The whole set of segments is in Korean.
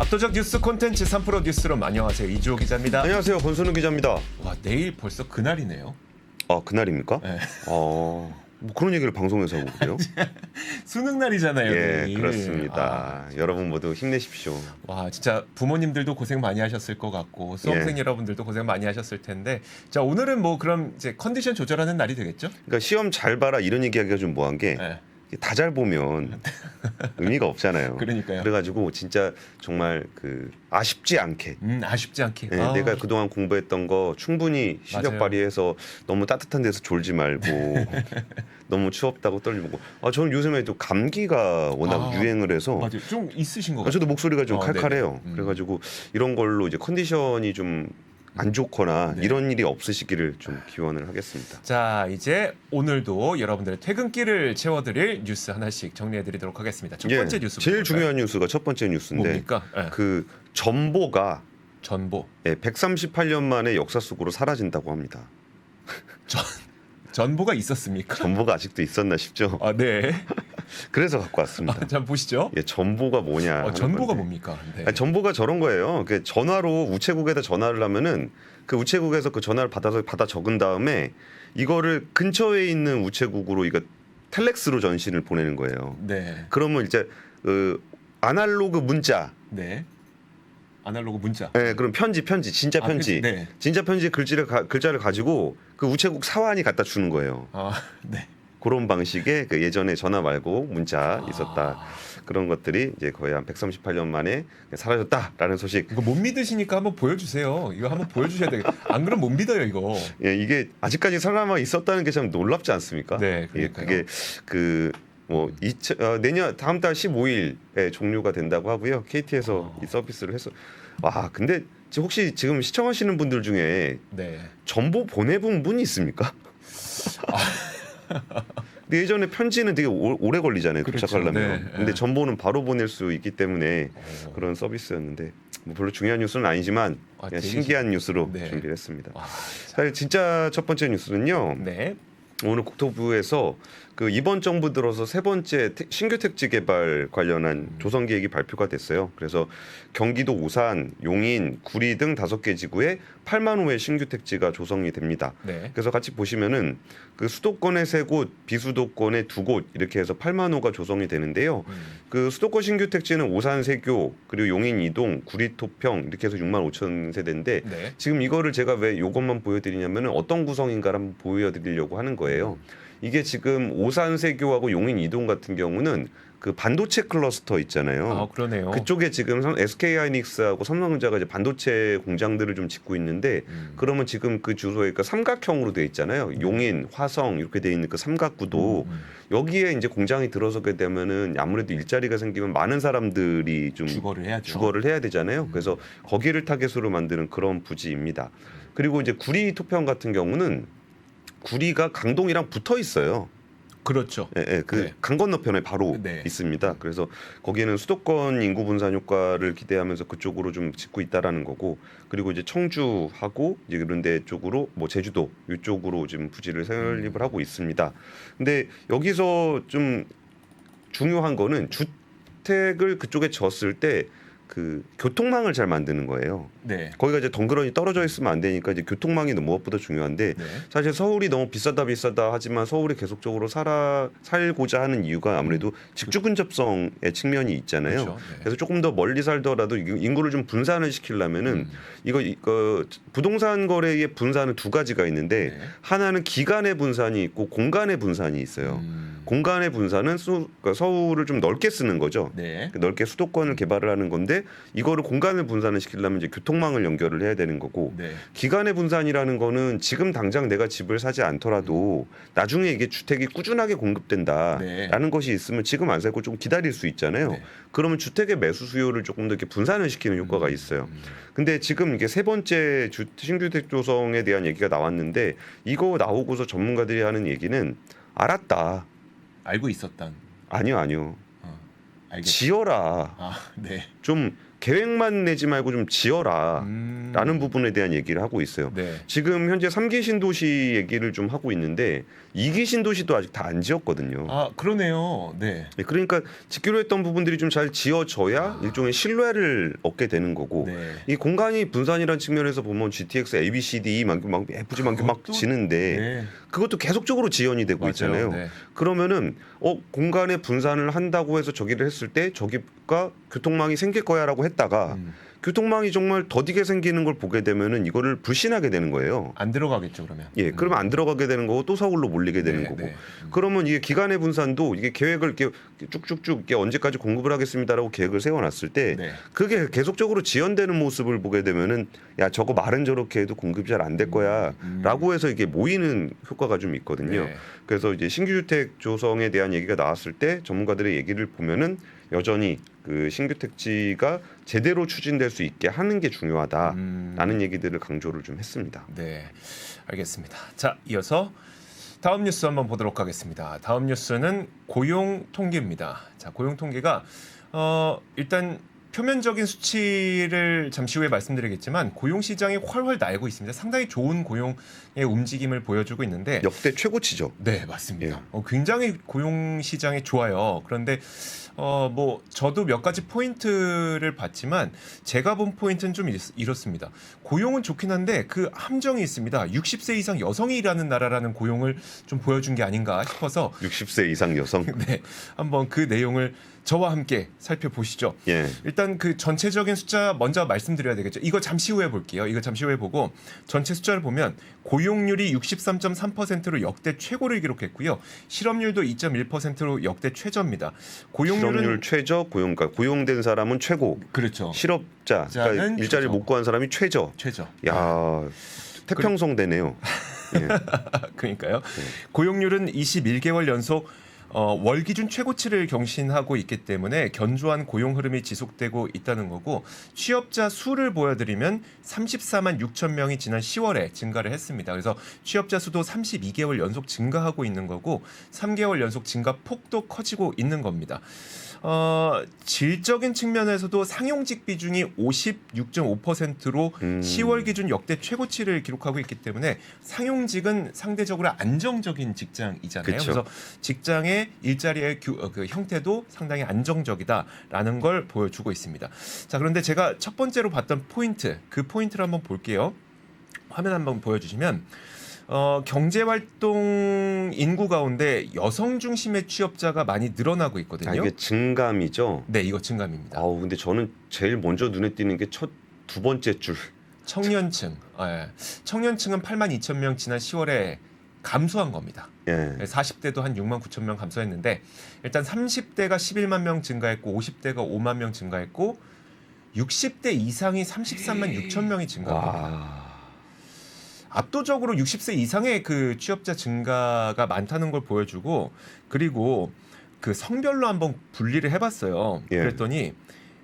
압도적 뉴스 콘텐츠 3프로 뉴스룸, 안녕하세요, 이주호 기자입니다. 안녕하세요, 권순우 기자입니다. 와, 내일 벌써 그날이네요. 아, 그날입니까? 네. 뭐 그런 얘기를 방송에서 하고 그래요? 수능 날이잖아요. 예, 내일. 그렇습니다. 여러분 모두 힘내십시오. 와, 진짜 부모님들도 고생 많이 하셨을 것 같고 수험생 예. 여러분들도 고생 많이 하셨을 텐데, 자, 오늘은 뭐 그럼 이제 컨디션 조절하는 날이 되겠죠? 그러니까 시험 잘 봐라 이런 얘기하기가 좀 뭐한 게 다 잘 네. 보면 의미가 없잖아요. 그러니까요. 그래가지고 진짜 정말 그 아쉽지 않게 아쉽지 않게. 예, 내가 그동안 공부했던 거 충분히 실력 맞아요. 발휘해서 너무 따뜻한 데서 졸지 말고 너무 추웠다고 떨리고. 저는 요즘에 또 감기가 워낙 유행을 해서 맞아요. 좀 있으신 것 같아요. 저도 목소리가 좀 칼칼해요. 네네. 그래가지고 이런 걸로 이제 컨디션이 좀 안 좋거나 네. 이런 일이 없으시기를 좀 기원을 하겠습니다. 자, 이제 오늘도 여러분들의 퇴근길을 채워드릴 뉴스 하나씩 정리해드리도록 하겠습니다. 첫 번째 뉴스 제일 볼까요? 중요한 뉴스가 첫 번째 뉴스인데 뭡니까? 그 전보가 전보. 138년 만에 역사 속으로 사라진다고 합니다. 전보가 있었습니까? 전보가 아직도 있었나 싶죠. 아, 네. 그래서 갖고 왔습니다. 자, 보시죠. 전보가 뭐냐? 하는 전보가 건데. 뭡니까? 네. 아니, 전보가 저런 거예요. 그 전화로 우체국에다 전화를 하면은 그 우체국에서 그 전화를 받아 적은 다음에 이거를 근처에 있는 우체국으로 이거 텔렉스로 전신을 보내는 거예요. 네. 그러면 이제 그 아날로그 문자, 네. 아날로그 문자. 그럼 편지, 진짜 편지, 네. 진짜 편지 글자를 가지고 그 우체국 사환이 갖다 주는 거예요. 네. 그런 방식의 그 예전에 전화 말고 문자 있었다. 그런 것들이 이제 거의 한 138년 만에 사라졌다라는 소식. 이거 못 믿으시니까 한번 보여주세요. 이거 한번 보여주셔야 되겠. 안 그러면 못 믿어요, 이거. 예, 이게 아직까지 살아남아 있었다는 게 참 놀랍지 않습니까? 네, 예, 그러니까요. 그게 그 뭐 내년 다음 달 15일에 종료가 된다고 하고요. KT에서 이 서비스를 해서 근데 혹시 지금 시청하시는 분들 중에 네. 전보 보내본 분이 있습니까? 근데 예전에 편지는 되게 오래 걸리잖아요. 그렇죠. 도착하려면. 네, 근데 네. 전보는 바로 보낼 수 있기 때문에 그런 서비스였는데 뭐 별로 중요한 뉴스는 아니지만 그냥 되게 신기한 뉴스로 네. 준비를 했습니다. 와, 사실 진짜 첫 번째 뉴스는요. 네. 오늘 국토부에서 그 이번 정부 들어서 세 번째 신규 택지 개발 관련한 조성 계획이 발표가 됐어요. 그래서 경기도 오산, 용인, 구리 등 5개 지구에 8만 호의 신규 택지가 조성이 됩니다. 네. 그래서 같이 보시면은 그 수도권에 3곳, 비수도권에 2곳 이렇게 해서 8만 호가 조성이 되는데요. 그 수도권 신규 택지는 오산 3교, 그리고 용인 2동, 구리 토평 이렇게 해서 6만 5천 세대인데 네. 지금 이거를 제가 왜 이것만 보여드리냐면은 어떤 구성인가를 한번 보여드리려고 하는 거예요. 이게 지금 오산 세교하고 용인 이동 같은 경우는 그 반도체 클러스터 있잖아요. 그러네요. 그쪽에 지금 SK하이닉스하고 삼성전자가 이제 반도체 공장들을 좀 짓고 있는데 그러면 지금 그 주소에 그 삼각형으로 돼 있잖아요. 용인, 화성 이렇게 돼 있는 그 삼각구도 여기에 이제 공장이 들어서게 되면은 아무래도 일자리가 생기면 많은 사람들이 좀 주거를 해야죠. 주거를 해야 되잖아요. 그래서 거기를 타겟으로 만드는 그런 부지입니다. 그리고 이제 구리 토평 같은 경우는 구리가 강동이랑 붙어 있어요. 그렇죠. 그 강 건너편에 바로 네. 있습니다. 그래서 거기에는 수도권 인구 분산 효과를 기대하면서 그쪽으로 좀 짓고 있다라는 거고, 그리고 이제 청주하고 이제 그런 데 쪽으로 뭐 제주도 이쪽으로 지금 부지를 설립을 하고 있습니다. 근데 여기서 좀 중요한 거는 주택을 그쪽에 졌을 때 그 교통망을 잘 만드는 거예요. 네. 거기가 이제 덩그러니 떨어져 있으면 안 되니까 이제 교통망이 무엇보다 중요한데 네. 사실 서울이 너무 비싸다 하지만 서울이 계속적으로 살고자 하는 이유가 아무래도 직주 근접성의 측면이 있잖아요. 그렇죠. 네. 그래서 조금 더 멀리 살더라도 인구를 좀 분산을 시키려면은 이거 부동산 거래의 분산은 두 가지가 있는데 네. 하나는 기간의 분산이 있고 공간의 분산이 있어요. 공간의 분산은 그러니까 서울을 좀 넓게 쓰는 거죠. 네. 넓게 수도권을 개발을 하는 건데 이거를 공간을 분산을 시키려면 이제 교통망을 연결을 해야 되는 거고 네. 기간의 분산이라는 거는 지금 당장 내가 집을 사지 않더라도 나중에 이게 주택이 꾸준하게 공급된다라는 네. 것이 있으면 지금 안 살고 좀 기다릴 수 있잖아요. 네. 그러면 주택의 매수 수요를 조금 더 이렇게 분산을 시키는 효과가 있어요. 근데 지금 이게 세 번째 신규주택 조성에 대한 얘기가 나왔는데 이거 나오고서 전문가들이 하는 얘기는 알았다. 알고 있었단. 아니요. 알겠. 지어라. 네. 좀 계획만 내지 말고 좀 지어라라는 부분에 대한 얘기를 하고 있어요. 네. 지금 현재 3기 신도시 얘기를 좀 하고 있는데 2기 신도시도 아직 다 안 지었거든요. 아 그러네요. 네. 네, 그러니까 짓기로 했던 부분들이 좀 잘 지어져야 일종의 신뢰를 얻게 되는 거고 네. 이 공간이 분산이라는 측면에서 보면 GTX A, B, C, D 막 FG 막 그것도- 지는데 네. 그것도 계속적으로 지연이 되고 맞아요. 있잖아요. 네. 그러면은 공간의 분산을 한다고 해서 저기를 했을 때 저기가 교통망이 생길 거야라고 했다가 교통망이 정말 더디게 생기는 걸 보게 되면은 이거를 불신하게 되는 거예요. 안 들어가겠죠 그러면. 예, 그러면 안 들어가게 되는 거고 또 서울로 몰리게 되는 네, 거고. 네. 그러면 이게 기간의 분산도 이게 계획을 이렇게 쭉쭉쭉 이렇게 언제까지 공급을 하겠습니다라고 계획을 세워놨을 때 네. 그게 계속적으로 지연되는 모습을 보게 되면은 야 저거 말은 저렇게 해도 공급이 잘 안 될 거야라고 해서 이게 모이는 효과가 좀 있거든요. 네. 그래서 이제 신규 주택 조성에 대한 얘기가 나왔을 때 전문가들의 얘기를 보면은 여전히 그 신규 택지가 제대로 추진될 수 있게 하는 게 중요하다라는 얘기들을 강조를 좀 했습니다. 네, 알겠습니다. 자, 이어서 다음 뉴스 한번 보도록 하겠습니다. 다음 뉴스는 고용 통계입니다. 자, 고용 통계가 일단 표면적인 수치를 잠시 후에 말씀드리겠지만 고용 시장이 훨훨 날고 있습니다. 상당히 좋은 고용의 움직임을 보여주고 있는데 역대 최고치죠. 네, 맞습니다. 예. 굉장히 고용 시장이 좋아요. 그런데 뭐 저도 몇 가지 포인트를 봤지만 제가 본 포인트는 좀 이렇습니다. 고용은 좋긴 한데 그 함정이 있습니다. 60세 이상 여성이 일하는 나라라는 고용을 좀 보여준 게 아닌가 싶어서 60세 이상 여성. 네, 한번 그 내용을 저와 함께 살펴보시죠. 예. 일단 그 전체적인 숫자 먼저 말씀드려야 되겠죠. 이거 잠시 후에 볼게요. 이거 잠시 후에 보고 전체 숫자를 보면 고용률이 63.3%로 역대 최고를 기록했고요. 실업률도 2.1%로 역대 최저입니다. 고용률은 실업률 최저, 고용가 고용된 사람은 최고. 그렇죠. 실업자, 그러니까 자는 일자리를 최저. 못 구한 사람이 최저. 최저. 야, 태평성대네요. 예. 그러니까요. 고용률은 21개월 연속 월 기준 최고치를 경신하고 있기 때문에 견조한 고용 흐름이 지속되고 있다는 거고 취업자 수를 보여드리면 34만 6천 명이 지난 10월에 증가를 했습니다. 그래서 취업자 수도 32개월 연속 증가하고 있는 거고 3개월 연속 증가 폭도 커지고 있는 겁니다. 질적인 측면에서도 상용직 비중이 56.5%로 10월 기준 역대 최고치를 기록하고 있기 때문에 상용직은 상대적으로 안정적인 직장이잖아요. 그쵸. 그래서 직장의 일자리의 그 형태도 상당히 안정적이다라는 걸 보여주고 있습니다. 자, 그런데 제가 첫 번째로 봤던 포인트, 그 포인트를 한번 볼게요. 화면 한번 보여주시면 경제활동 인구 가운데 여성 중심의 취업자가 많이 늘어나고 있거든요. 아, 이게 증감이죠. 네, 이거 증감입니다. 아우, 근데 저는 제일 먼저 눈에 띄는 게 두 번째 줄. 청년층, 청년층은 8만 2천 명 지난 10월에 감소한 겁니다. 예. 40대도 한 6만 9천 명 감소했는데 일단 30대가 11만 명 증가했고 50대가 5만 명 증가했고 60대 이상이 33만 6천 명이 증가한 겁니다. 와. 압도적으로 60세 이상의 그 취업자 증가가 많다는 걸 보여주고 그리고 그 성별로 한번 분리를 해봤어요. 예. 그랬더니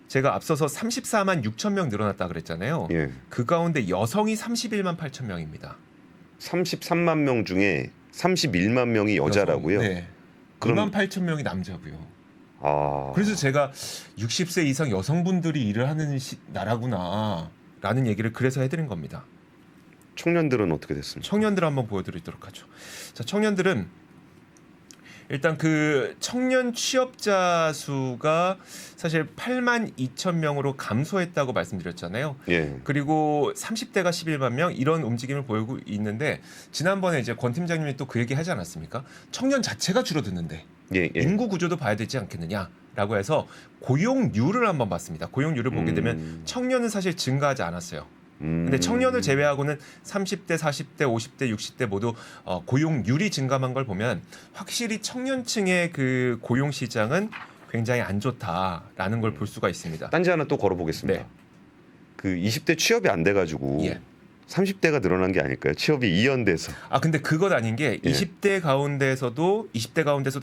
제가 앞서서 34만 6천 명 늘어났다 그랬잖아요. 예. 그 가운데 여성이 31만 8천 명입니다. 33만 명 중에 31만 명이 여자라고요? 네. 그럼- 2만 8천 명이 남자고요. 아. 그래서 제가 60세 이상 여성분들이 일을 하는 나라구나라는 얘기를 그래서 해드린 겁니다. 청년들은 어떻게 됐습니까? 청년들 한번 보여드리도록 하죠. 자, 청년들은 일단 그 청년 취업자 수가 사실 8만 2천 명으로 감소했다고 말씀드렸잖아요. 예. 그리고 30대가 11만 명 이런 움직임을 보이고 있는데 지난번에 이제 권 팀장님이 또 그 얘기 하지 않았습니까? 청년 자체가 줄어드는데 예. 예. 인구 구조도 봐야 되지 않겠느냐라고 해서 고용률을 한번 봤습니다. 고용률을 보게 되면 청년은 사실 증가하지 않았어요. 근데 청년을 제외하고는 30대, 40대, 50대, 60대 모두 고용률이 증감한 걸 보면 확실히 청년층의 그 고용 시장은 굉장히 안 좋다라는 걸 볼 수가 있습니다. 딴지 하나 또 걸어보겠습니다. 네. 그 20대 취업이 안 돼가지고 예. 30대가 늘어난 게 아닐까요? 취업이 이연돼서. 아 근데 그것 아닌 게 예. 20대 가운데서도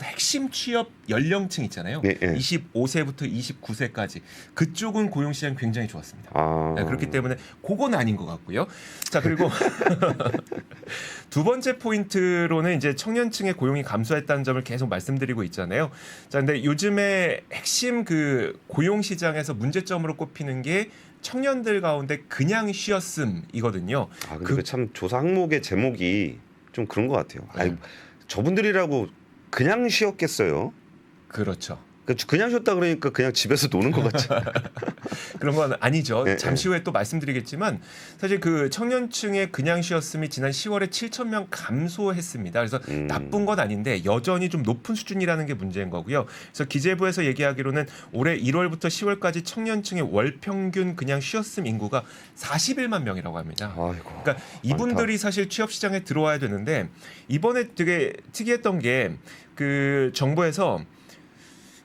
핵심 취업 연령층 있잖아요. 네, 예. 25세부터 29세까지 그쪽은 고용 시장이 굉장히 좋았습니다. 아. 네, 그렇기 때문에 그건 아닌 것 같고요. 자 그리고 두 번째 포인트로는 이제 청년층의 고용이 감소했다는 점을 계속 말씀드리고 있잖아요. 자 근데 요즘에 핵심 그 고용 시장에서 문제점으로 꼽히는 게 청년들 가운데 그냥 쉬었음이거든요. 아 근데 참 조사 항목의 제목이 좀 그런 것 같아요. 아니, 저분들이라고 그냥 쉬었겠어요? 그렇죠. 그냥 쉬었다 그러니까 그냥 집에서 노는 것 같지. 그런 건 아니죠. 예, 잠시 후에 또 말씀드리겠지만 사실 그 청년층의 그냥 쉬었음이 지난 10월에 7천 명 감소했습니다. 그래서 나쁜 건 아닌데 여전히 좀 높은 수준이라는 게 문제인 거고요. 그래서 기재부에서 얘기하기로는 올해 1월부터 10월까지 청년층의 월 평균 그냥 쉬었음 인구가 41만 명이라고 합니다. 아이고. 그러니까 이분들이 사실 취업 시장에 들어와야 되는데 이번에 되게 특이했던 게 그 정부에서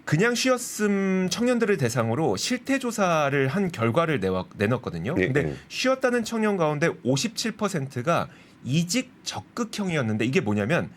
그냥 쉬었음 청년들을 대상으로 실태 조사를 한 결과를 내놨거든요. 네, 근데 네. 쉬었다는 청년 가운데 57%가 이직 적극형이었는데 이게 뭐냐면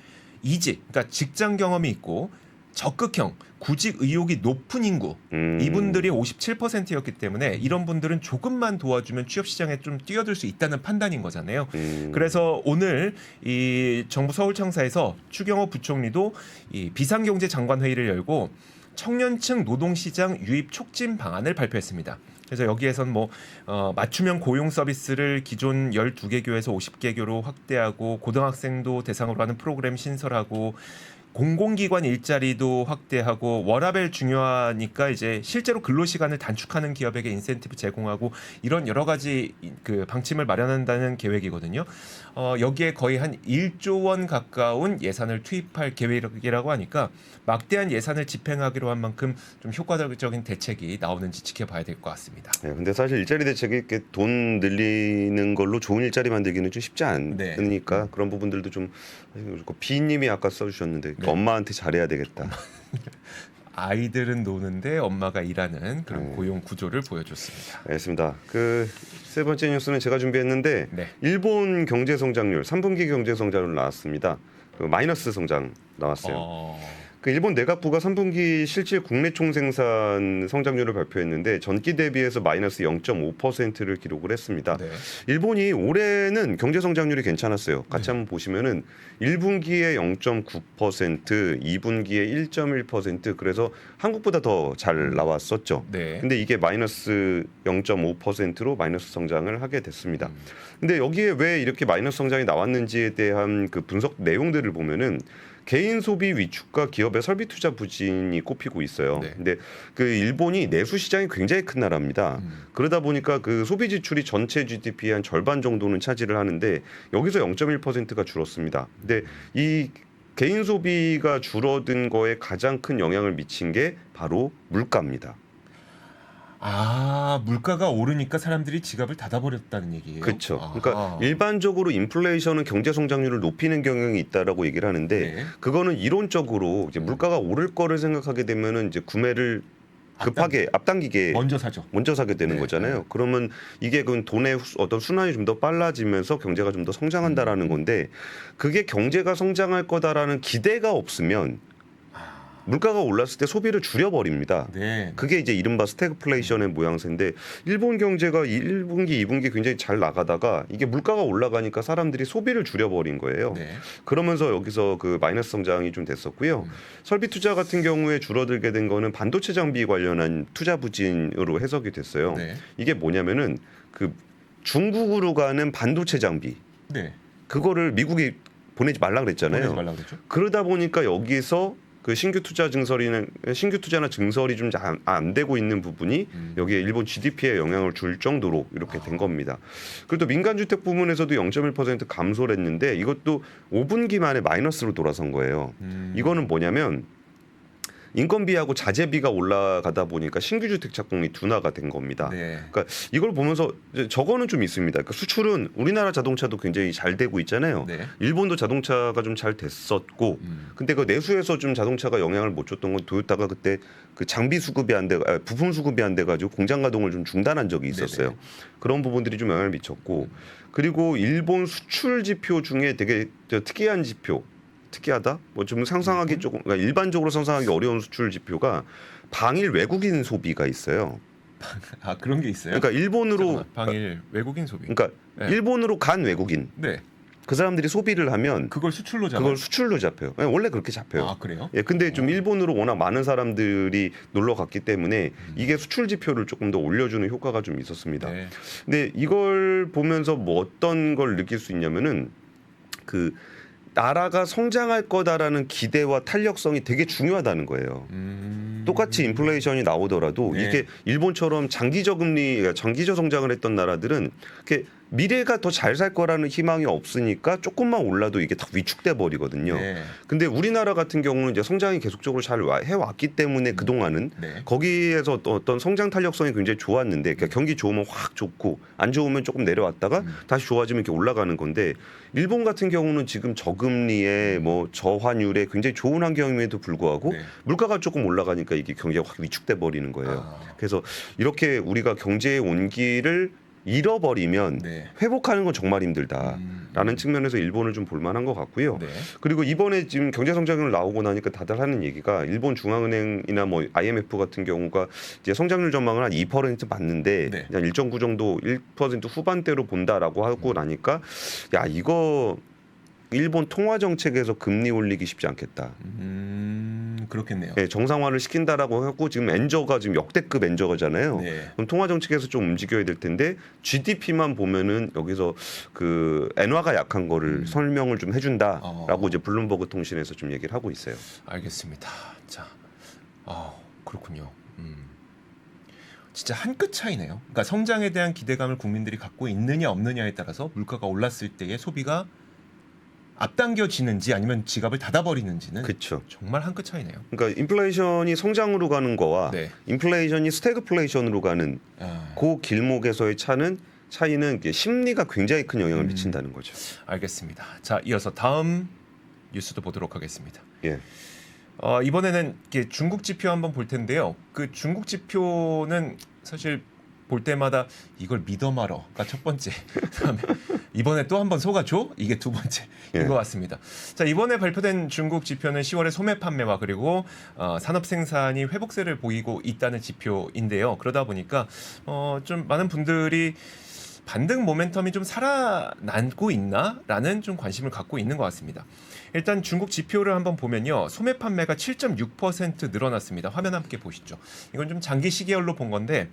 이직, 그러니까 직장 경험이 있고 적극형, 구직 의욕이 높은 인구 이분들이 57%였기 때문에 이런 분들은 조금만 도와주면 취업 시장에 좀 뛰어들 수 있다는 판단인 거잖아요. 그래서 오늘 이 정부 서울청사에서 추경호 부총리도 이 비상경제장관 회의를 열고 청년층 노동시장 유입 촉진 방안을 발표했습니다. 그래서 여기에선 맞춤형 고용 서비스를 기존 12개 교에서 50개 교로 확대하고 고등학생도 대상으로 하는 프로그램 신설하고 공공기관 일자리도 확대하고 워라밸 중요하니까 이제 실제로 근로 시간을 단축하는 기업에게 인센티브 제공하고 이런 여러 가지 그 방침을 마련한다는 계획이거든요. 여기에 거의 한 1조 원 가까운 예산을 투입할 계획이라고 하니까 막대한 예산을 집행하기로 한 만큼 좀 효과적인 대책이 나오는지 지켜봐야 될 것 같습니다. 네, 근데 사실 일자리 대책이 이렇게 돈 늘리는 걸로 좋은 일자리 만들기는 좀 쉽지 않으니까 그런 부분들도 좀 비님이 아까 써주셨는데 엄마한테 잘해야 되겠다. 아이들은 노는데 엄마가 일하는 그런 고용 구조를 보여줬습니다. 알겠습니다. 그 세 번째 뉴스는 제가 준비했는데 네. 일본 경제 성장률 3분기 경제 성장률 나왔습니다. 그 마이너스 성장 나왔어요. 그 일본 내각부가 3분기 실질 국내 총생산 성장률을 발표했는데 전기 대비해서 마이너스 0.5%를 기록을 했습니다. 네. 일본이 올해는 경제 성장률이 괜찮았어요. 같이 한번 보시면은 1분기에 0.9%, 2분기에 1.1% 그래서 한국보다 더 잘 나왔었죠. 네. 근데 이게 마이너스 0.5%로 마이너스 성장을 하게 됐습니다. 근데 여기에 왜 이렇게 마이너스 성장이 나왔는지에 대한 그 분석 내용들을 보면은 개인 소비 위축과 기업의 설비 투자 부진이 꼽히고 있어요. 네. 근데 그 일본이 내수 시장이 굉장히 큰 나라입니다. 그러다 보니까 그 소비 지출이 전체 GDP의 한 절반 정도는 차지를 하는데 여기서 0.1%가 줄었습니다. 근데 이 개인 소비가 줄어든 거에 가장 큰 영향을 미친 게 바로 물가입니다. 아, 물가가 오르니까 사람들이 지갑을 닫아버렸다는 얘기예요. 그렇죠. 아. 그러니까 일반적으로 인플레이션은 경제 성장률을 높이는 경향이 있다라고 얘기를 하는데 네. 그거는 이론적으로 이제 물가가 오를 거를 생각하게 되면은 이제 구매를 급하게 앞당기게 먼저 사죠. 먼저 사게 되는 네, 거잖아요. 네. 그러면 이게 그 돈의 어떤 순환이 좀 더 빨라지면서 경제가 좀 더 성장한다라는 건데 그게 경제가 성장할 거다라는 기대가 없으면 물가가 올랐을 때 소비를 줄여버립니다. 네. 그게 이제 이른바 스태그플레이션의 모양새인데 일본 경제가 1분기, 2분기 굉장히 잘 나가다가 이게 물가가 올라가니까 사람들이 소비를 줄여버린 거예요. 네. 그러면서 여기서 그 마이너스 성장이 좀 됐었고요. 설비 투자 같은 경우에 줄어들게 된 거는 반도체 장비 관련한 투자 부진으로 해석이 됐어요. 네. 이게 뭐냐면은 그 중국으로 가는 반도체 장비 네. 그거를 미국이 보내지 말라 그랬잖아요. 보내지 말라고 그랬죠. 그러다 보니까 여기서 그 신규 투자나 증설이 좀 안 되고 있는 부분이 여기에 일본 GDP에 영향을 줄 정도로 이렇게 된 겁니다. 그리고 또 민간 주택 부문에서도 0.1% 감소를 했는데 이것도 5분기 만에 마이너스로 돌아선 거예요. 이거는 뭐냐면 인건비하고 자재비가 올라가다 보니까 신규 주택 착공이 둔화가 된 겁니다. 네. 그러니까 이걸 보면서 이제 저거는 좀 있습니다. 그러니까 수출은 우리나라 자동차도 굉장히 잘 되고 있잖아요. 네. 일본도 자동차가 좀 잘 됐었고, 근데 그 내수에서 좀 자동차가 영향을 못 줬던 건 토요타가 그때 그 장비 수급이 안 돼, 부품 수급이 안 돼가지고 공장 가동을 좀 중단한 적이 있었어요. 네네. 그런 부분들이 좀 영향을 미쳤고, 그리고 일본 수출 지표 중에 되게 특이한 지표, 특이하다, 뭐 좀 상상하기 조금, 그러니까 일반적으로 상상하기 어려운 수출 지표가 방일 외국인 소비가 있어요. 아 그런 게 있어요? 그러니까 일본으로, 잠깐만, 방일 외국인 소비. 그러니까 네. 일본으로 간 외국인, 네. 그 사람들이 소비를 하면 그걸 수출로 잡아요. 그걸 수출로 잡혀요. 원래 그렇게 잡혀요. 아 그래요? 예, 근데 좀 일본으로 워낙 많은 사람들이 놀러 갔기 때문에 이게 수출 지표를 조금 더 올려주는 효과가 좀 있었습니다. 네. 근데 이걸 보면서 뭐 어떤 걸 느낄 수 있냐면은 그 나라가 성장할 거다라는 기대와 탄력성이 되게 중요하다는 거예요. 똑같이 인플레이션이 나오더라도 네. 이게 일본처럼 장기적 금리, 장기적 성장을 했던 나라들은 이렇게 미래가 더 잘 살 거라는 희망이 없으니까 조금만 올라도 이게 다 위축돼 버리거든요. 네. 근데 우리나라 같은 경우는 이제 성장이 계속적으로 잘 해왔기 때문에 그 동안은 네. 거기에서 또 어떤 성장 탄력성이 굉장히 좋았는데, 그러니까 경기 좋으면 확 좋고 안 좋으면 조금 내려왔다가 다시 좋아지면 이렇게 올라가는 건데, 일본 같은 경우는 지금 저금리에 뭐 저환율에 굉장히 좋은 환경임에도 불구하고 네. 물가가 조금 올라가니까 이게 경기가 확 위축돼 버리는 거예요. 아. 그래서 이렇게 우리가 경제의 온기를 잃어버리면 네. 회복하는 건 정말 힘들다라는 측면에서 일본을 좀 볼만한 것 같고요. 네. 그리고 이번에 지금 경제 성장률 나오고 나니까 다들 하는 얘기가 일본 중앙은행이나 뭐 IMF 같은 경우가 이제 성장률 전망을 한 2% 맞는데 네. 그냥 1.9 정도 1% 후반대로 본다라고 하고 나니까 야 이거 일본 통화 정책에서 금리 올리기 쉽지 않겠다. 그렇겠네요. 네, 정상화를 시킨다라고 하고 지금 엔저가 지금 역대급 엔저가잖아요. 네. 그럼 통화 정책에서 좀 움직여야 될 텐데 GDP만 보면은 여기서 그 엔화가 약한 거를 설명을 좀 해준다라고 이제 블룸버그 통신에서 좀 얘기를 하고 있어요. 알겠습니다. 자, 그렇군요. 진짜 한 끗 차이네요. 그러니까 성장에 대한 기대감을 국민들이 갖고 있느냐 없느냐에 따라서 물가가 올랐을 때의 소비가 앞당겨지는지 아니면 지갑을 닫아버리는지는 그렇죠. 정말 한 끗 차이네요. 그러니까 인플레이션이 성장으로 가는 거와 네. 인플레이션이 스태그플레이션으로 가는 그 길목에서의 차이는 이게 심리가 굉장히 큰 영향을 미친다는 거죠. 알겠습니다. 자, 이어서 다음 뉴스도 보도록 하겠습니다. 예. 이번에는 이게 중국 지표 한번 볼 텐데요. 그 중국 지표는 사실 볼 때마다 이걸 믿어 말어가 첫 번째. 그다음에 이번에 또 한번 속아줘? 이게 두 번째인 예. 것 같습니다. 자, 이번에 발표된 중국 지표는 10월에 소매 판매와 그리고 산업 생산이 회복세를 보이고 있다는 지표인데요. 그러다 보니까 좀 많은 분들이 반등 모멘텀이 좀 살아나고 있나라는 좀 관심을 갖고 있는 것 같습니다. 일단 중국 지표를 한번 보면요. 소매 판매가 7.6% 늘어났습니다. 화면 함께 보시죠. 이건 좀 장기 시계열로 본 건데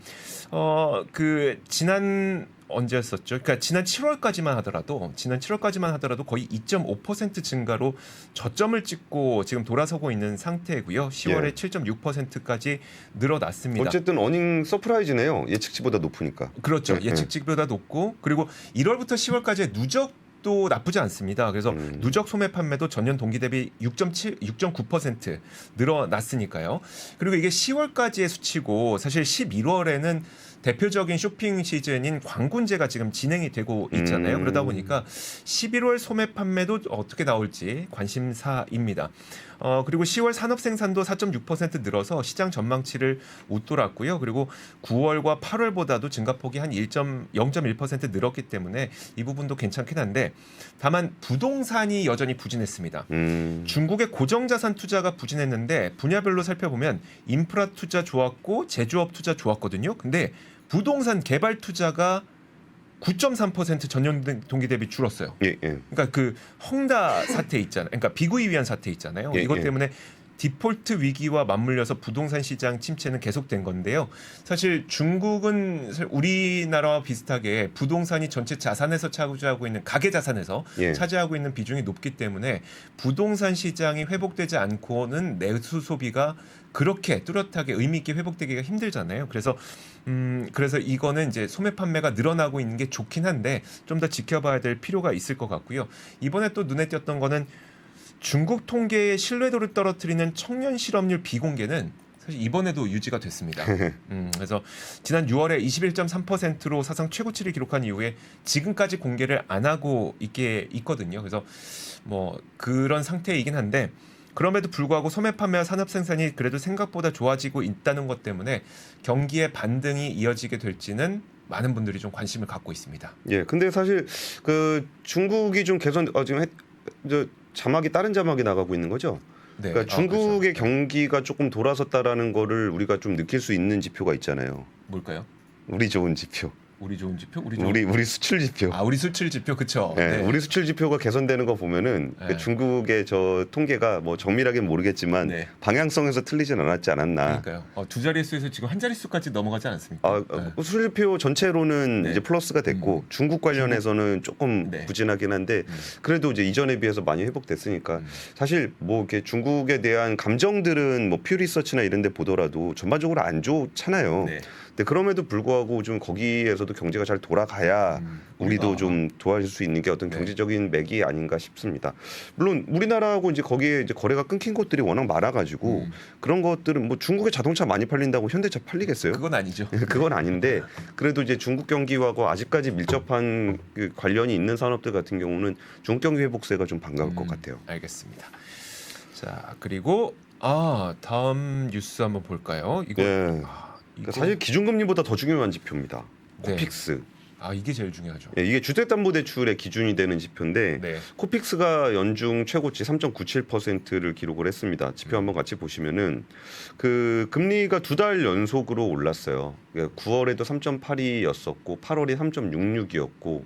그 지난 언제였었죠? 그러니까 지난 7월까지만 하더라도 거의 2.5% 증가로 저점을 찍고 지금 돌아서고 있는 상태고요. 10월에 예. 7.6%까지 늘어났습니다. 어쨌든 어닝 서프라이즈네요. 예측치보다 높으니까. 그렇죠. 예, 예측치보다 높고 그리고 1월부터 10월까지의 누적도 나쁘지 않습니다. 그래서 누적 소매 판매도 전년 동기 대비 6.9% 늘어났으니까요. 그리고 이게 10월까지의 수치고 사실 11월에는 대표적인 쇼핑 시즌인 광군제가 지금 진행이 되고 있잖아요. 그러다 보니까 11월 소매 판매도 어떻게 나올지 관심사입니다. 그리고 10월 산업 생산도 4.6% 늘어서 시장 전망치를 웃돌았고요. 그리고 9월과 8월보다도 증가폭이 한 0.1% 늘었기 때문에 이 부분도 괜찮긴 한데 다만 부동산이 여전히 부진했습니다. 중국의 고정자산 투자가 부진했는데 분야별로 살펴보면 인프라 투자 좋았고 제조업 투자 좋았거든요. 근데 부동산 개발 투자가 9.3% 전년 동기 대비 줄었어요. 예, 예. 그러니까 그 헝다 사태 있잖아요. 그러니까 비구이 위한 사태 있잖아요. 예, 이것 예. 때문에 디폴트 위기와 맞물려서 부동산 시장 침체는 계속된 건데요. 사실 중국은 우리나라와 비슷하게 부동산이 전체 자산에서 차지하고 있는 가계 자산에서 예. 차지하고 있는 비중이 높기 때문에 부동산 시장이 회복되지 않고는 내수 소비가 그렇게 뚜렷하게 의미 있게 회복되기가 힘들잖아요. 그래서 이거는 이제 소매 판매가 늘어나고 있는 게 좋긴 한데 좀 더 지켜봐야 될 필요가 있을 것 같고요. 이번에 또 눈에 띄었던 거는 중국 통계의 신뢰도를 떨어뜨리는 청년 실업률 비공개는 사실 이번에도 유지가 됐습니다. 그래서 지난 6월에 21.3%로 사상 최고치를 기록한 이후에 지금까지 공개를 안 하고 있거든요. 그래서 뭐 그런 상태이긴 한데 그럼에도 불구하고 소매 판매와 산업 생산이 그래도 생각보다 좋아지고 있다는 것 때문에 경기의 반등이 이어지게 될지는 많은 분들이 좀 관심을 갖고 있습니다. 예, 근데 사실 그 중국이 좀 개선 지금 자막이 다른 자막이 나가고 있는 거죠. 네. 그러니까 중국의 그렇죠. 경기가 조금 돌아섰다라는 거를 우리가 좀 느낄 수 있는 지표가 있잖아요. 뭘까요? 우리 좋은 지표. 우리 좋은 지표? 우리 수출 지표. 우리 수출 지표 그쵸? 네, 네. 우리 수출 지표가 개선되는 거 보면은 네. 그 중국의 저 통계가 뭐 정밀하게는 모르겠지만 네. 방향성에서 틀리진 않았지 않았나. 그러니까요. 두 자릿수에서 지금 한 자릿수까지 넘어가지 않았습니까? 아, 수출 지표 전체로는 네. 이제 플러스가 됐고 중국 관련해서는 조금 네. 부진하긴 한데 그래도 이제 이전에 비해서 많이 회복됐으니까 사실 뭐 이렇게 중국에 대한 감정들은 뭐 퓨 리서치나 이런 데 보더라도 전반적으로 안 좋잖아요. 네. 근데 그럼에도 불구하고 좀 거기에서도 경제가 잘 돌아가야 우리도 좀 도와줄 수 있는 게 어떤 네. 경제적인 맥이 아닌가 싶습니다. 물론 우리나라하고 이제 거기에 이제 거래가 끊긴 곳들이 워낙 많아가지고 그런 것들은 뭐 중국에 자동차 많이 팔린다고 현대차 팔리겠어요? 그건 아니죠. 그건 아닌데 그래도 이제 중국 경기하고 아직까지 밀접한 그 관련이 있는 산업들 같은 경우는 중국 경기 회복세가 좀 반가울 것 같아요. 알겠습니다. 자 그리고 다음 뉴스 한번 볼까요? 이거 예. 그러니까 사실 기준금리보다 더 중요한 지표입니다. 네. 코픽스. 이게 제일 중요하죠. 예, 이게 주택담보대출의 기준이 되는 지표인데 네. 코픽스가 연중 최고치 3.97%를 기록을 했습니다. 지표 한번 같이 보시면은 그 금리가 2달 연속으로 올랐어요. 9월에도 3.82였었고 8월에 3.66이었고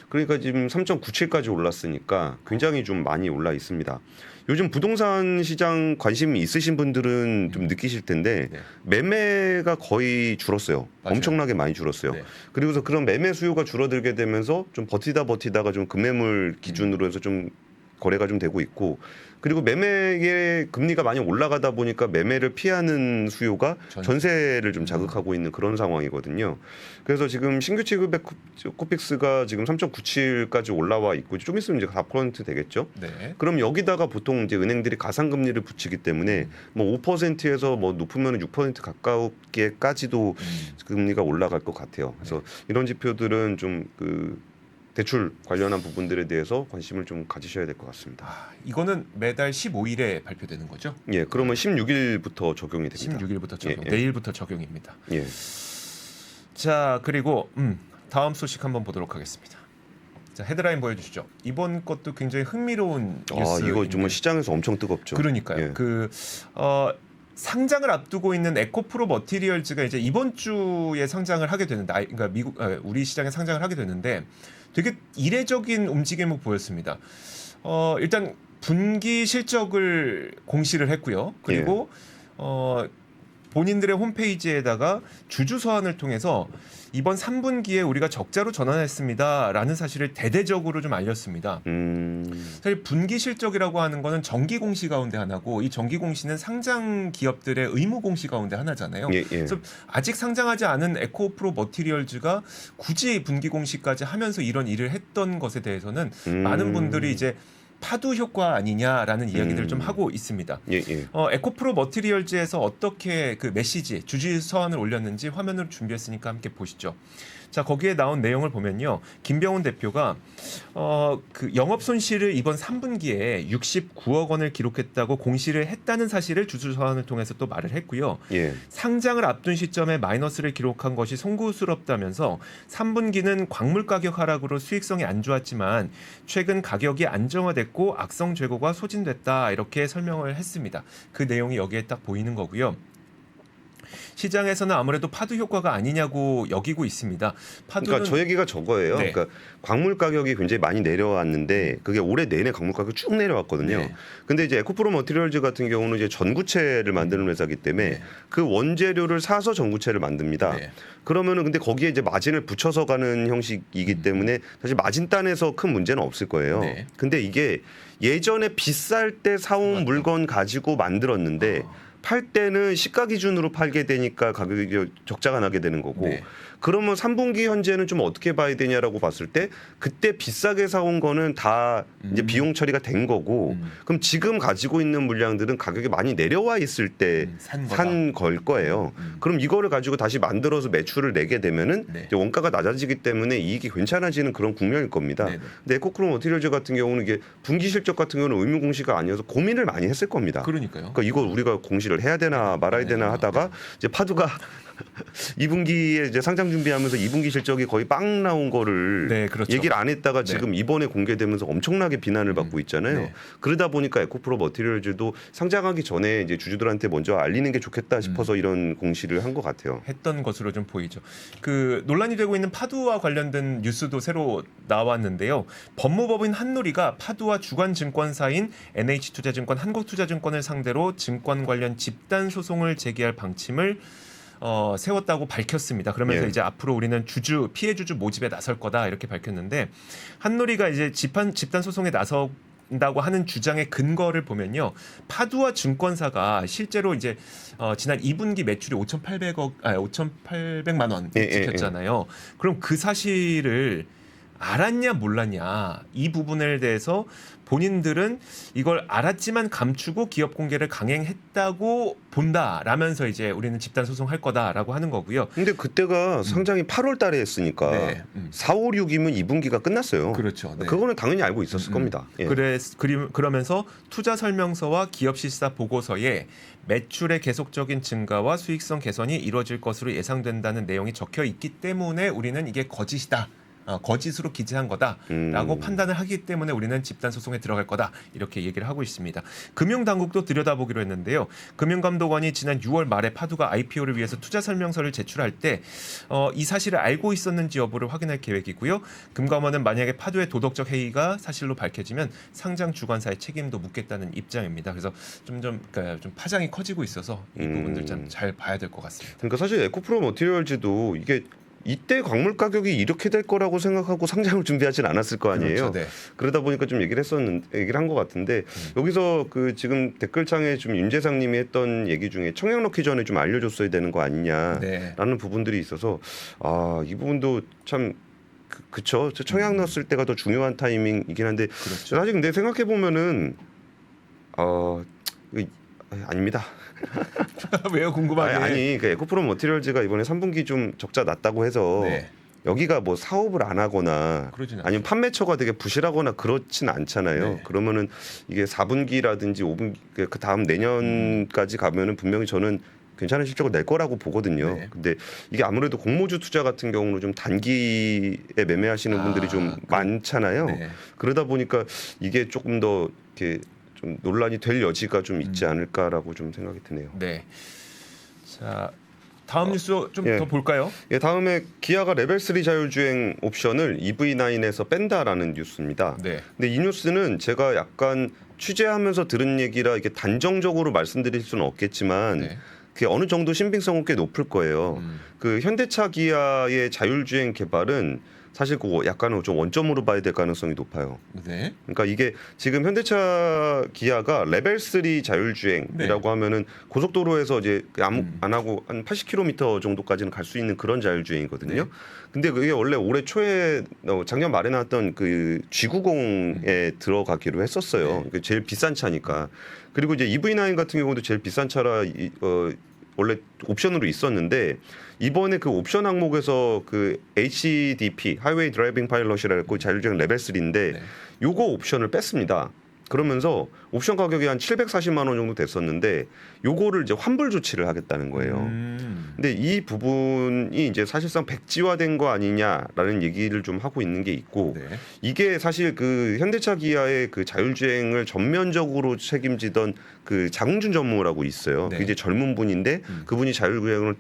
그러니까 지금 3.97까지 올랐으니까 굉장히 좀 많이 올라 있습니다. 요즘 부동산 시장 관심이 있으신 분들은 좀 느끼실 텐데 네. 매매가 거의 줄었어요. 맞아요. 엄청나게 많이 줄었어요. 네. 그리고서 그런 매매 수요가 줄어들게 되면서 좀 버티다가 좀 급매물 기준으로 해서 좀 거래가 좀 되고 있고 그리고 매매의 금리가 많이 올라가다 보니까 매매를 피하는 수요가 전세를 좀 자극하고 있는 그런 상황이거든요. 그래서 지금 신규 취급의 코픽스가 지금 3.97까지 올라와 있고 좀 있으면 이제 4% 되겠죠. 네. 그럼 여기다가 보통 이제 은행들이 가상금리를 붙이기 때문에 뭐 5%에서 뭐 높으면 6% 가깝게까지도 금리가 올라갈 것 같아요. 그래서 이런 지표들은 좀 그 대출 관련한 부분들에 대해서 관심을 좀 가지셔야 될 것 같습니다. 이거는 매달 15일에 발표되는 거죠? 예, 그러면 16일부터 적용이 됩니다. 16일부터 적용. 예. 내일부터 적용입니다. 예. 자 그리고 다음 소식 한번 보도록 하겠습니다. 자 헤드라인 보여주시죠. 이번 것도 굉장히 흥미로운 뉴스. 이거 정말 시장에서 엄청 뜨겁죠. 그러니까요. 예. 상장을 앞두고 있는 에코프로 머티리얼즈가 이제 이번 주에 상장을 하게 되는데, 그러니까 우리 시장에 상장을 하게 되는데 되게 이례적인 움직임을 보였습니다. 일단 분기 실적을 공시를 했고요. 그리고 본인들의 홈페이지에다가 주주 서한을 통해서 이번 3분기에 우리가 적자로 전환했습니다라는 사실을 대대적으로 좀 알렸습니다. 사실 분기 실적이라고 하는 거는 정기 공시 가운데 하나고 이 정기 공시는 상장 기업들의 의무 공시 가운데 하나잖아요. 예. 그래서 아직 상장하지 않은 에코프로 머티리얼즈가 굳이 분기 공시까지 하면서 이런 일을 했던 것에 대해서는 많은 분들이 이제 파도 효과 아니냐라는 이야기들을 좀 하고 있습니다. 예. 에코프로 머티리얼즈에서 어떻게 그 메시지, 주주 서한을 올렸는지 화면으로 준비했으니까 함께 보시죠. 자 거기에 나온 내용을 보면요, 김병훈 대표가 그 영업 손실을 이번 3분기에 69억 원을 기록했다고 공시를 했다는 사실을 주주 서한을 통해서 또 말을 했고요. 예. 상장을 앞둔 시점에 마이너스를 기록한 것이 송구스럽다면서 3분기는 광물 가격 하락으로 수익성이 안 좋았지만 최근 가격이 안정화됐고 악성 재고가 소진됐다 이렇게 설명을 했습니다. 그 내용이 여기에 딱 보이는 거고요. 시장에서는 아무래도 파도 효과가 아니냐고 여기고 있습니다. 파도는 그러니까 저 얘기가 저거예요. 네. 그러니까 광물 가격이 굉장히 많이 내려왔는데 그게 올해 내내 광물 가격이 쭉 내려왔거든요. 네. 근데 이제 에코프로 머티리얼즈 같은 경우는 이제 전구체를 만드는 회사이기 때문에 네. 그 원재료를 사서 전구체를 만듭니다. 네. 그러면은 근데 거기에 이제 마진을 붙여서 가는 형식이기 때문에 사실 마진단에서 큰 문제는 없을 거예요. 네. 근데 이게 예전에 비쌀 때 사온 물건 가지고 만들었는데 팔 때는 시가 기준으로 팔게 되니까 가격이 적자가 나게 되는 거고 네. 그러면 3분기 현재는 좀 어떻게 봐야 되냐라고 봤을 때 그때 비싸게 사온 거는 다 이제 비용 처리가 된 거고 그럼 지금 가지고 있는 물량들은 가격이 많이 내려와 있을 때 산 걸 거예요. 그럼 이거를 가지고 다시 만들어서 매출을 내게 되면은 네. 이제 원가가 낮아지기 때문에 이익이 괜찮아지는 그런 국면일 겁니다. 네네. 근데 에코크롬 머티리얼즈 같은 경우는 이게 분기 실적 같은 경우는 의무 공시가 아니어서 고민을 많이 했을 겁니다. 그러니까요. 그러니까 이걸 우리가 공시를 해야 되나 말아야 되나 하다가 이제 파두가 2분기에 이제 상장 준비하면서 2분기 실적이 거의 빵 나온 거를 네, 그렇죠. 얘기를 안 했다가 네. 지금 이번에 공개되면서 엄청나게 비난을 받고 있잖아요. 네. 그러다 보니까 에코프로 머티리얼즈도 상장하기 전에 이제 주주들한테 먼저 알리는 게 좋겠다 싶어서 이런 공시를 한 것 같아요. 했던 것으로 좀 보이죠. 그 논란이 되고 있는 파두와 관련된 뉴스도 새로 나왔는데요. 법무법인 한누리가 파두와 주관 증권사인 NH투자증권, 한국투자증권을 상대로 증권 관련 집단 소송을 제기할 방침을 세웠다고 밝혔습니다. 그러면서 예. 이제 앞으로 우리는 피해 주주 모집에 나설 거다 이렇게 밝혔는데 한누리가 이제 집단 소송에 나선다고 하는 주장의 근거를 보면요. 파두와 증권사가 실제로 이제 지난 2분기 매출이 5,800만 원 찍혔잖아요. 그럼 그 사실을 알았냐 몰랐냐 이 부분에 대해서 본인들은 이걸 알았지만 감추고 기업 공개를 강행했다고 본다라면서 이제 우리는 집단 소송할 거다라고 하는 거고요. 근데 그때가 상장이 8월 달에 했으니까 네. 4, 5, 6이면 2분기가 끝났어요. 그렇죠. 네. 그거는 당연히 알고 있었을 겁니다. 예. 그러면서 투자 설명서와 기업 실사 보고서에 매출의 계속적인 증가와 수익성 개선이 이루어질 것으로 예상된다는 내용이 적혀 있기 때문에 우리는 이게 거짓이다. 거짓으로 기재한 거다라고 판단을 하기 때문에 우리는 집단 소송에 들어갈 거다 이렇게 얘기를 하고 있습니다. 금융당국도 들여다보기로 했는데요. 금융감독원이 지난 6월 말에 파두가 IPO를 위해서 투자 설명서를 제출할 때 이 사실을 알고 있었는지 여부를 확인할 계획이고요. 금감원은 만약에 파두의 도덕적 해이가 사실로 밝혀지면 상장 주관사의 책임도 묻겠다는 입장입니다. 그래서 그러니까 좀 파장이 커지고 있어서 이 부분들 좀 잘 봐야 될 것 같습니다. 그러니까 사실 에코프로 머티리얼즈도 이게 이때 광물 가격이 이렇게 될 거라고 생각하고 상장을 준비하진 않았을 거 아니에요. 그렇죠, 네. 그러다 보니까 좀 얘기를 한 것 같은데 여기서 그 지금 댓글창에 좀 윤재상님이 했던 얘기 중에 청약 넣기 전에 좀 알려줬어야 되는 거 아니냐라는 네. 부분들이 있어서 이 부분도 참 그쵸. 청약 넣었을 때가 더 중요한 타이밍이긴 한데 그렇죠. 사실 근데 생각해 보면은 아닙니다. 왜요? 궁금하게. 아니 그 에코프로 머티리얼즈가 이번에 3분기 좀 적자 났다고 해서 네. 여기가 뭐 사업을 안 하거나 그러진 않죠. 아니면 판매처가 되게 부실하거나 그렇진 않잖아요. 네. 그러면은 이게 4분기라든지 5분기 그 다음 내년까지 가면은 분명히 저는 괜찮은 실적을 낼 거라고 보거든요. 네. 근데 이게 아무래도 공모주 투자 같은 경우는 좀 단기에 매매하시는 분들이 좀 많잖아요. 네. 그러다 보니까 이게 조금 더 이렇게 좀 논란이 될 여지가 좀 있지 않을까라고 좀 생각이 드네요. 네. 자, 다음 뉴스 좀 예. 더 볼까요? 예, 다음에 기아가 레벨 3 자율주행 옵션을 EV9에서 뺀다라는 뉴스입니다. 네. 근데 이 뉴스는 제가 약간 취재하면서 들은 얘기라 이게 단정적으로 말씀드릴 수는 없겠지만 네. 그게 어느 정도 신빙성은 꽤 높을 거예요. 그 현대차 기아의 자율주행 개발은 사실 그거 약간은 좀 원점으로 봐야 될 가능성이 높아요. 네. 그러니까 이게 지금 현대차 기아가 레벨 3 자율주행이라고 하면은 고속도로에서 이제 안 하고 한 80km 정도까지는 갈 수 있는 그런 자율주행이거든요. 네. 근데 그게 원래 올해 초에 작년 말에 나왔던 그 G90에 들어가기로 했었어요. 네. 그 제일 비싼 차니까. 그리고 이제 EV9 같은 경우도 제일 비싼 차라 원래 옵션으로 있었는데 이번에 그 옵션 항목에서 그 HDP 하이웨이 드라이빙 파일럿이라고 자율주행 레벨 3인데 네. 요거 옵션을 뺐습니다. 그러면서 옵션 가격이 한 740만 원 정도 됐었는데 요거를 이제 환불 조치를 하겠다는 거예요. 근데 이 부분이 이제 사실상 백지화된 거 아니냐라는 얘기를 좀 하고 있는 게 있고 네. 이게 사실 그 현대차 기아의 그 자율주행을 전면적으로 책임지던 그 장훈준 전무라고 있어요. 네. 그 이제 젊은 분인데 그분이 자율주행을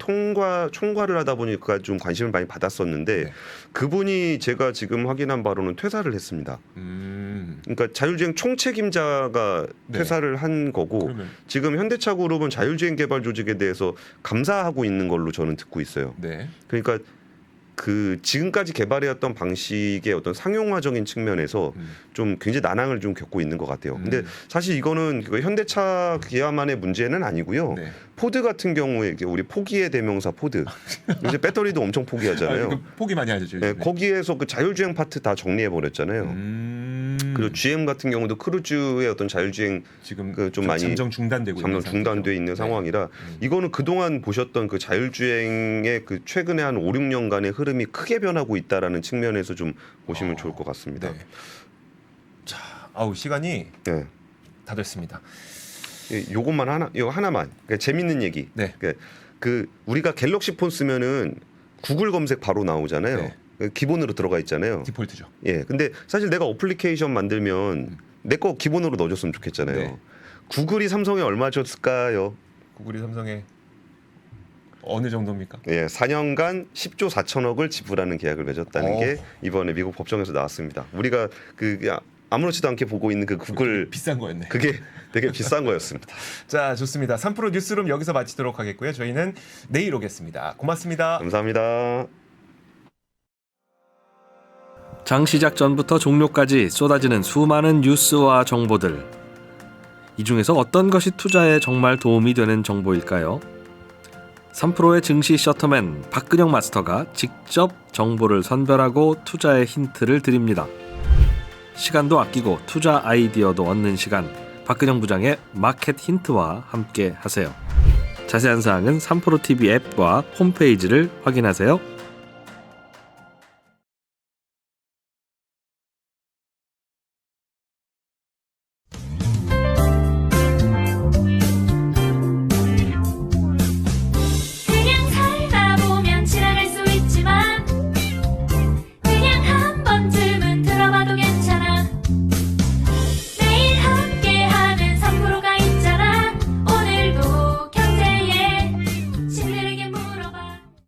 총괄을 하다 보니까 좀 관심을 많이 받았었는데 네. 그분이 제가 지금 확인한 바로는 퇴사를 했습니다. 그러니까 자율주행 총책임자가 네. 퇴사를 한 거고 그러면 지금 현대차 그룹은 자율주행 개발 조직에 대해서 감사하고 있는 걸로 저는 듣고 있어요. 네. 그러니까 그 지금까지 개발해왔던 방식의 어떤 상용화적인 측면에서 좀 굉장히 난항을 좀 겪고 있는 것 같아요. 근데 사실 이거는 그 현대차 기아만의 문제는 아니고요. 네. 포드 같은 경우에 우리 포기의 대명사 포드 이제 배터리도 엄청 포기하잖아요. 이거 포기 많이 하죠. 네, 거기에서 그 자율주행 파트 다 정리해 버렸잖아요. 그리고 GM 같은 경우도 크루즈의 어떤 자율주행 지금 그좀 많이 잠정 중단되고 있는 중단돼 있는 상황이라 이거는 그동안 보셨던 그 자율주행의 그 최근에 한 5, 6년간의 흐름이 크게 변하고 있다라는 측면에서 좀 보시면 좋을 것 같습니다. 네. 자, 아우 시간이 네. 다 됐습니다. 요것만 이거 하나만 그러니까 재밌는 얘기. 네. 그 우리가 갤럭시 폰 쓰면은 구글 검색 바로 나오잖아요. 네. 기본으로 들어가 있잖아요. 디폴트죠. 예. 근데 사실 내가 어플리케이션 만들면 내 거 기본으로 넣어줬으면 좋겠잖아요. 네. 구글이 삼성에 얼마 줬을까요? 구글이 삼성에 어느 정도입니까? 예, 4년간 10조 4천억을 지불하는 계약을 맺었다는 게 이번에 미국 법정에서 나왔습니다. 우리가 아무렇지도 않게 보고 있는 그 구글 비싼 거였네. 그게 되게 비싼 거였습니다. 자, 좋습니다. 3프로 뉴스룸 여기서 마치도록 하겠고요. 저희는 내일 오겠습니다. 고맙습니다. 감사합니다. 장 시작 전부터 종료까지 쏟아지는 수많은 뉴스와 정보들. 이 중에서 어떤 것이 투자에 정말 도움이 되는 정보일까요? 3프로의 증시 셔터맨 박근영 마스터가 직접 정보를 선별하고 투자의 힌트를 드립니다. 시간도 아끼고 투자 아이디어도 얻는 시간, 박근영 부장의 마켓 힌트와 함께 하세요. 자세한 사항은 3프로 TV 앱과 홈페이지를 확인하세요.